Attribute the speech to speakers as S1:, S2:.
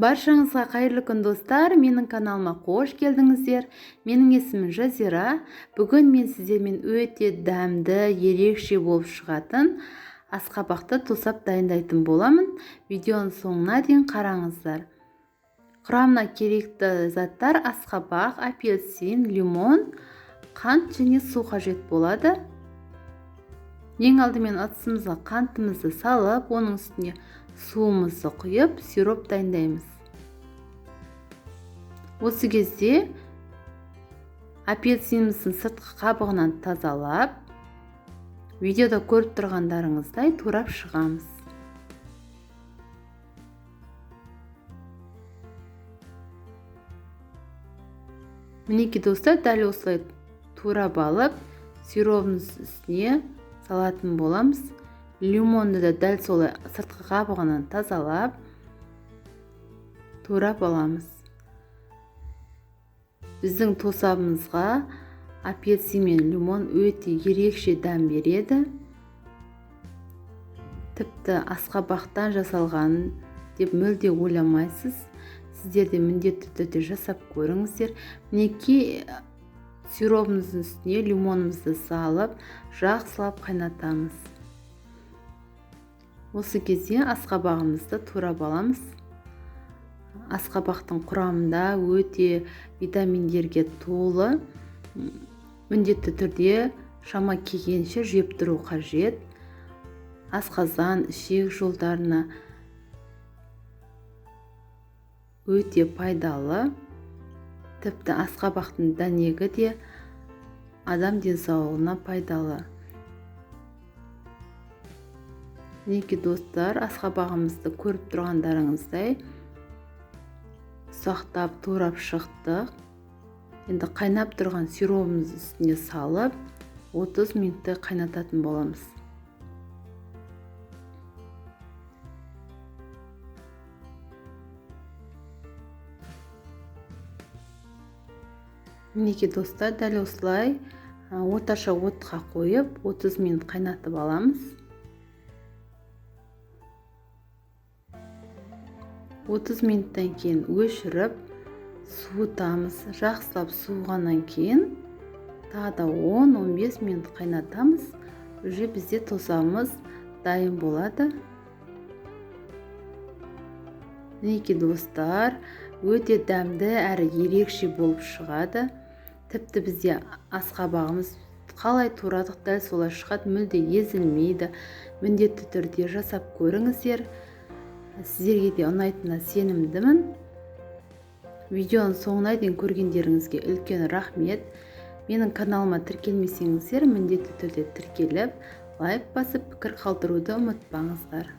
S1: Баршаңызға қайырлы күн достар, менің каналыма қош келдіңіздер. Менің есімім Жазира. Бүгін мен сіздермен өте дәмді, ерекше болып шығатын асқабақты тосап дайындайтын боламын. Видеоның соңына дейін қараңыздар. Құрамына керекті заттар: асқабақ, апельсин, лимон, қант және су қажет болады. Ең алдымен ыдысымызға қантымызды салып, оның үстіне суымызды құйып, сироп дайындаймыз. Осы кезде апельсиніміздің сыртқы қабығынан тазалап, видеода көріп тұрғандарыңыздай турап шығамыз. Мінекей достар, дәл осылай турап алып, сиробымыздың үстіне салатын боламыз. Лимонды да дәл солай сыртқы қабығынан тазалап, турап аламыз. Біздің тосабымызға апельсин мен лимон өте ерекше дәм береді. Тіпті асқабақтан жасалғанын деп мүлде ойламайсыз. Сіздер де міндетті түрде жасап көріңіздер. Мінекей сиробымыздың үстіне лимонымызды салып, жақсылап қайнатамыз. Осы кезде асқабағымызды турап аламыз. Асқабақтың құрамында өте витаминдерге толы. Міндетті түрде шама келгенше жеп тұру қажет. Асқазан, ішек жолдарына өте пайдалы. Тіпті асқабақтың дәнегі де адам денсаулығына пайдалы. Мінекей достар, асқабағымызды көріп тұрғандарыңыздай ұсақтап турап шықтық. Енді қайнап тұрған сиробымызды үстіне салып, 30 минутты қайнататын боламыз. Мінекей достар, дәл осылай орташа отқа қойып, 30 минут қайнатып аламыз. 30 минуттан кейін өшіріп, суытамыз. Жақсылап суығаннан кейін тағы да 10-15 минут қайнатамыз. Уже бізде тосабымыз дайын болады. Мінекей достар, өте дәмді әрі ерекше болып шығады. Тіпті бізде асқабағымыз қалай турадық дәл солай шығады, мүлде езілмейді. Міндетті түрде жасап көріңіздер. Сіздерге де ұнайтынына сенімдімін. Видеоның соңына дейін көргендеріңізге үлкен рахмет. Менің каналыма тіркелмесеңіздер, міндетті түрде тіркеліп, лайк басып, пікір қалдыруды ұмытпаңыздар.